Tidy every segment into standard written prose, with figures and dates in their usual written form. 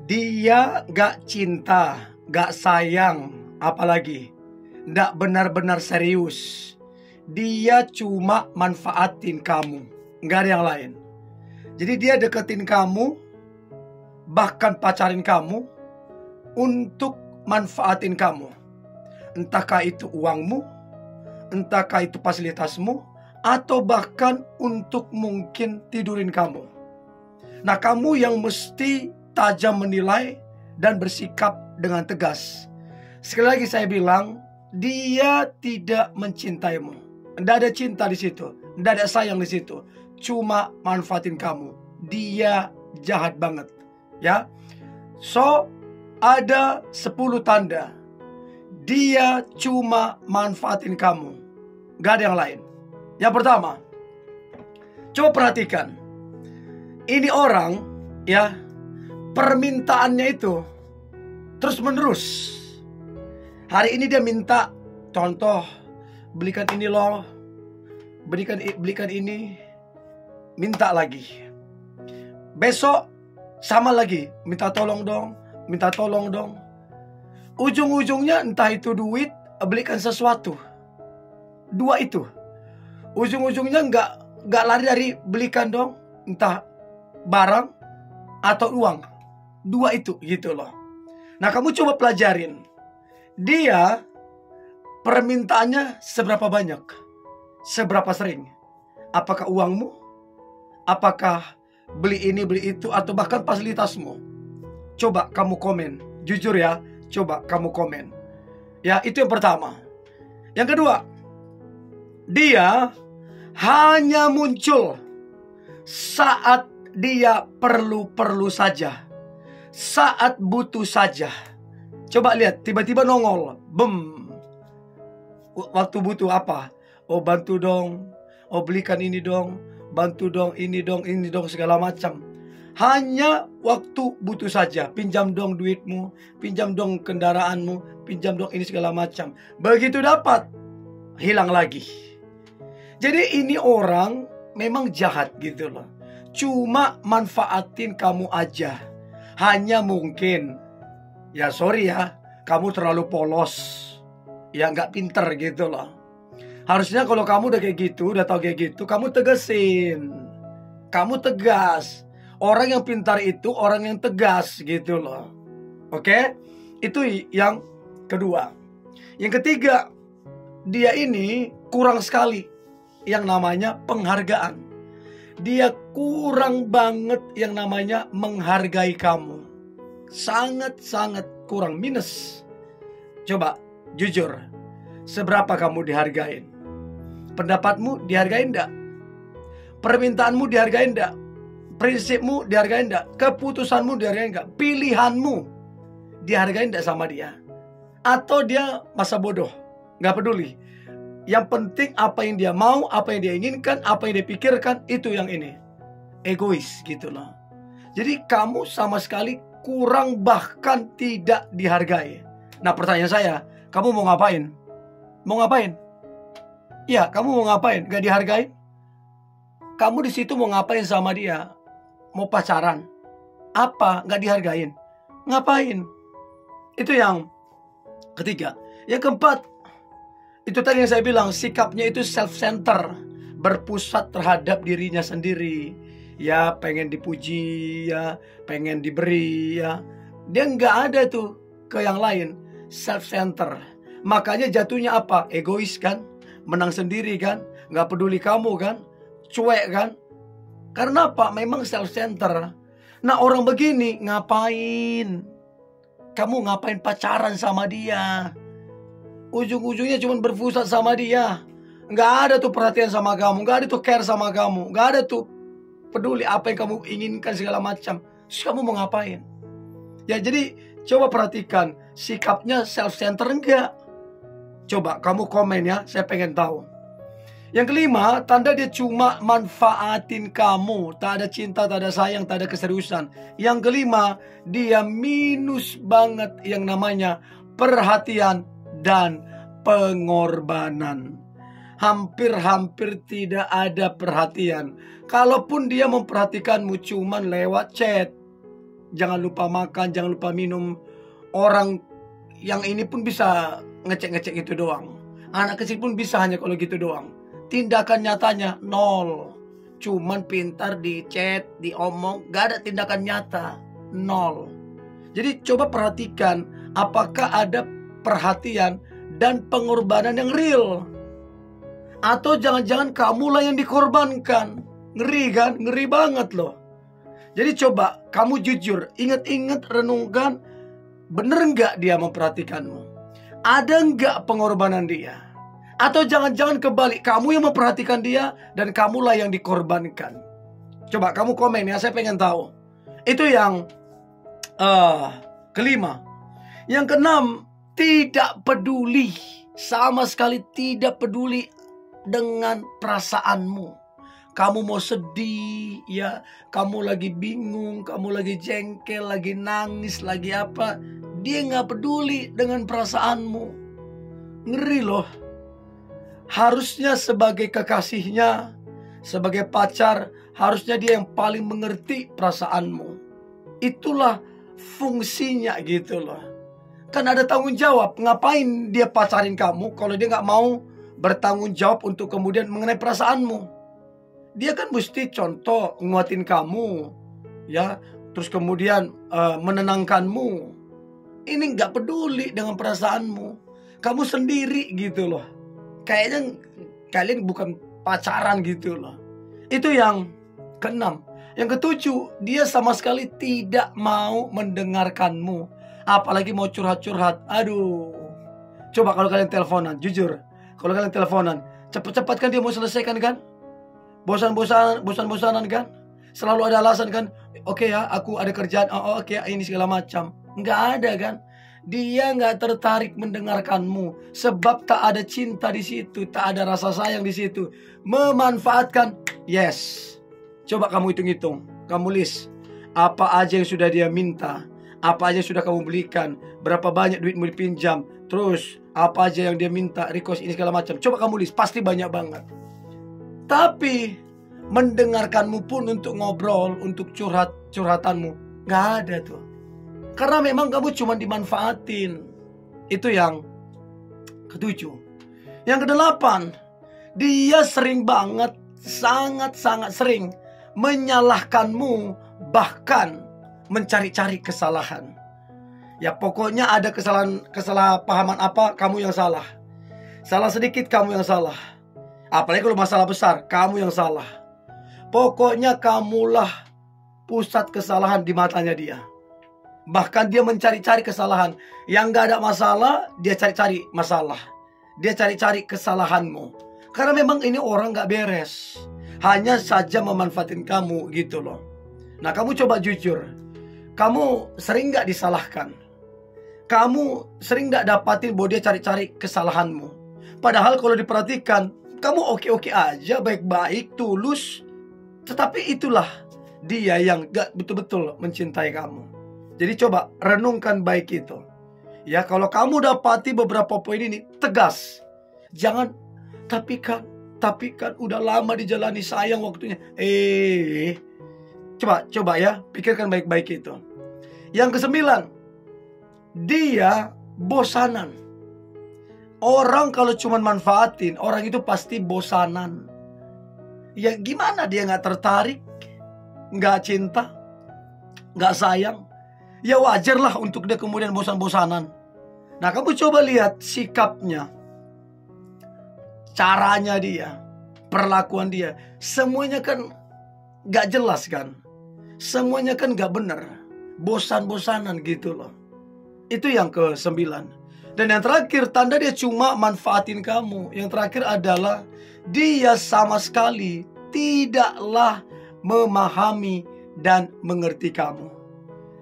Dia gak cinta, gak sayang, apalagi gak benar-benar serius. Dia cuma manfaatin kamu, gak ada yang lain. Jadi dia deketin kamu, bahkan pacarin kamu, untuk manfaatin kamu. Entahkah itu uangmu, entahkah itu fasilitasmu, atau bahkan untuk mungkin tidurin kamu. Nah, kamu yang mesti tajam menilai dan bersikap dengan tegas. Sekali lagi saya bilang, dia tidak mencintaimu. Tidak ada cinta di situ, tidak ada sayang di situ. Cuma manfaatin kamu. Dia jahat banget, ya. So, ada 10 tanda dia cuma manfaatin kamu, gak ada yang lain. Yang pertama, coba perhatikan. Ini orang, ya, permintaannya itu terus menerus. Hari ini dia minta, contoh, belikan ini loh, belikan ini, minta lagi. Besok sama lagi, minta tolong dong, minta tolong dong. Ujung-ujungnya entah itu duit, belikan sesuatu. Dua itu. Ujung-ujungnya nggak lari dari belikan dong, entah barang atau uang. Dua itu gitu loh. Nah, kamu coba pelajarin. Dia permintaannya seberapa banyak? Seberapa sering? Apakah uangmu? Apakah beli ini, beli itu, atau bahkan fasilitasmu? Coba kamu komen. Jujur ya, coba kamu komen. Ya, itu yang pertama. Yang kedua, dia hanya muncul saat dia perlu-perlu saja, saat butuh saja. Coba lihat, tiba-tiba nongol, bem. Waktu butuh apa? Oh, bantu dong, oh belikan ini dong, bantu dong, ini dong, segala macam. Hanya waktu butuh saja. Pinjam dong duitmu, pinjam dong kendaraanmu, pinjam dong ini segala macam. Begitu dapat, hilang lagi. Jadi ini orang memang jahat gitu loh. Cuma manfaatin kamu aja. Hanya mungkin, ya sorry ya, kamu terlalu polos, ya nggak pinter gitu loh. Harusnya kalau kamu udah kayak gitu, udah tahu kayak gitu, kamu tegesin, kamu tegas. Orang yang pintar itu orang yang tegas gitu loh. Oke? Itu yang kedua. Yang ketiga, dia ini kurang sekali yang namanya penghargaan. Dia kurang banget yang namanya menghargai kamu. Sangat-sangat kurang, minus. Coba, jujur. Seberapa kamu dihargain? Pendapatmu dihargain enggak? Permintaanmu dihargain enggak? Prinsipmu dihargain enggak? Keputusanmu dihargain enggak? Pilihanmu dihargain enggak sama dia? Atau dia masa bodoh, nggak peduli. Yang penting apa yang dia mau, apa yang dia inginkan, apa yang dia pikirkan, itu yang ini. Egois gitu loh. Jadi kamu sama sekali kurang, bahkan tidak dihargai. Nah, pertanyaan saya, kamu mau ngapain? Mau ngapain? Iya, kamu mau ngapain? Gak dihargai? Kamu di situ mau ngapain sama dia? Mau pacaran? Apa? Gak dihargain? Ngapain? Itu yang ketiga. Yang keempat, itu tadi yang saya bilang, sikapnya itu self-center, berpusat terhadap dirinya sendiri. Ya, pengen dipuji, ya, pengen diberi, ya. Dia nggak ada tuh ke yang lain, self-center. Makanya jatuhnya apa? Egois kan? Menang sendiri kan? Nggak peduli kamu kan? Cuek kan? Karena apa? Memang self-center. Nah, orang begini ngapain? Kamu ngapain pacaran sama dia? Ujung-ujungnya cuma berpusat sama dia. Nggak ada tuh perhatian sama kamu, nggak ada tuh care sama kamu, nggak ada tuh peduli apa yang kamu inginkan segala macam. Terus kamu mau ngapain? Ya, jadi coba perhatikan, sikapnya self-center enggak? Coba kamu komen ya, saya pengen tahu. Yang kelima, tanda dia cuma manfaatin kamu. Tak ada cinta, tak ada sayang, tak ada keseriusan. Yang kelima, dia minus banget yang namanya perhatian dan pengorbanan. Hampir-hampir tidak ada perhatian. Kalaupun dia memperhatikanmu cuman lewat chat, jangan lupa makan, jangan lupa minum. Orang yang ini pun bisa ngecek-ngecek gitu doang. Anak kecil pun bisa hanya kalau gitu doang. Tindakan nyatanya nol. Cuman pintar di chat, diomong, gak ada tindakan nyata. Nol. Jadi coba perhatikan, apakah ada perhatian dan pengorbanan yang real? Atau jangan-jangan kamulah yang dikorbankan? Ngeri kan? Ngeri banget loh. Jadi coba kamu jujur, ingat-ingat, renungkan, bener nggak dia memperhatikanmu? Ada nggak pengorbanan dia? Atau jangan-jangan kebalik, kamu yang memperhatikan dia dan kamulah yang dikorbankan? Coba kamu komen ya, saya pengen tahu. Itu yang kelima. Yang keenam, tidak peduli. Sama sekali tidak peduli dengan perasaanmu. Kamu mau sedih, ya, kamu lagi bingung, kamu lagi jengkel, lagi nangis, lagi apa, dia nggak peduli dengan perasaanmu. Ngeri loh. Harusnya sebagai kekasihnya, sebagai pacar, harusnya dia yang paling mengerti perasaanmu. Itulah fungsinya gitu loh. Kan ada tanggung jawab. Ngapain dia pacarin kamu kalau dia nggak mau bertanggung jawab untuk kemudian mengenai perasaanmu? Dia kan mesti contoh nguatin kamu, ya, terus kemudian menenangkanmu. Ini nggak peduli dengan perasaanmu. Kamu sendiri gitu loh. Kayaknya kalian bukan pacaran gitu loh. Itu yang keenam. Yang ketujuh, dia sama sekali tidak mau mendengarkanmu. Apalagi mau curhat-curhat. Aduh. Coba kalau kalian teleponan, jujur. Kalau kalian teleponan, cepat-cepat kan dia mau selesaikan kan? Bosan-bosanan kan? Selalu ada alasan kan? Oke ya, aku ada kerjaan. Oke ya, ini segala macam. Nggak ada kan? Dia nggak tertarik mendengarkanmu. Sebab tak ada cinta di situ, tak ada rasa sayang di situ. Memanfaatkan, yes. Coba kamu hitung-hitung, kamu list apa aja yang sudah dia minta, apa aja yang sudah kamu belikan, berapa banyak duitmu dipinjam, terus apa aja yang dia minta, request ini segala macam. Coba kamu list, pasti banyak banget. Tapi mendengarkanmu pun untuk ngobrol, untuk curhatanmu, nggak ada tuh. Karena memang kamu cuma dimanfaatin. Itu yang ketujuh. Yang kedelapan, dia sering banget, sangat-sangat sering menyalahkanmu, bahkan mencari-cari kesalahan. Ya pokoknya ada kesalahpahaman apa, kamu yang salah. Salah sedikit, kamu yang salah. Apalagi kalau masalah besar, kamu yang salah. Pokoknya kamulah pusat kesalahan di matanya dia. Bahkan dia mencari-cari kesalahan. Yang gak ada masalah, dia cari-cari masalah. Dia cari-cari kesalahanmu. Karena memang ini orang gak beres. Hanya saja memanfaatin kamu gitu loh. Nah kamu coba jujur. Kamu sering gak disalahkan? Kamu sering gak dapatin bahwa dia cari-cari kesalahanmu? Padahal kalau diperhatikan, kamu oke-oke aja, baik-baik, tulus. Tetapi itulah dia yang gak betul-betul mencintai kamu. Jadi coba renungkan baik itu. Ya kalau kamu dapati beberapa poin ini, tegas. Jangan, tapi kan udah lama dijalani, sayang waktunya. Coba ya, pikirkan baik-baik itu. Yang kesembilan, dia bosanan. Orang kalau cuma manfaatin, orang itu pasti bosanan. Ya gimana dia gak tertarik, gak cinta, gak sayang? Ya wajarlah untuk dia kemudian bosan-bosanan. Nah kamu coba lihat sikapnya, caranya dia, perlakuan dia. Semuanya kan gak jelas kan. Semuanya kan gak benar. Bosan-bosanan gitu loh. Itu yang ke-9. Dan yang terakhir, tanda dia cuma manfaatin kamu. Yang terakhir adalah dia sama sekali tidaklah memahami dan mengerti kamu.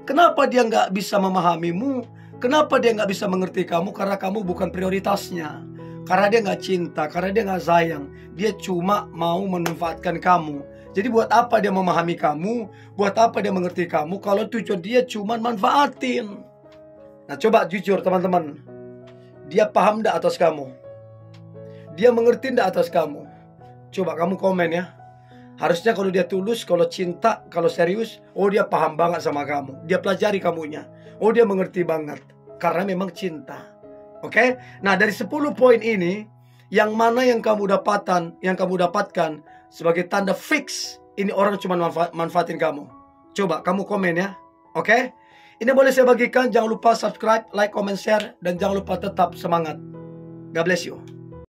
Kenapa dia nggak bisa memahamimu? Kenapa dia nggak bisa mengerti kamu? Karena kamu bukan prioritasnya. Karena dia nggak cinta, karena dia nggak sayang. Dia cuma mau memanfaatkan kamu. Jadi buat apa dia memahami kamu? Buat apa dia mengerti kamu? Kalau tujuan dia cuma manfaatin. Nah coba jujur teman-teman. Dia paham nggak atas kamu? Dia mengerti nggak atas kamu? Coba kamu komen ya. Harusnya kalau dia tulus, kalau cinta, kalau serius, oh dia paham banget sama kamu. Dia pelajari kamunya. Oh dia mengerti banget. Karena memang cinta. Oke? Nah, dari 10 poin ini, yang mana yang kamu dapatkan sebagai tanda fix ini orang cuma manfaatin kamu. Coba kamu komen ya. Oke? Ini boleh saya bagikan. Jangan lupa subscribe, like, comment, share, dan jangan lupa tetap semangat. God bless you.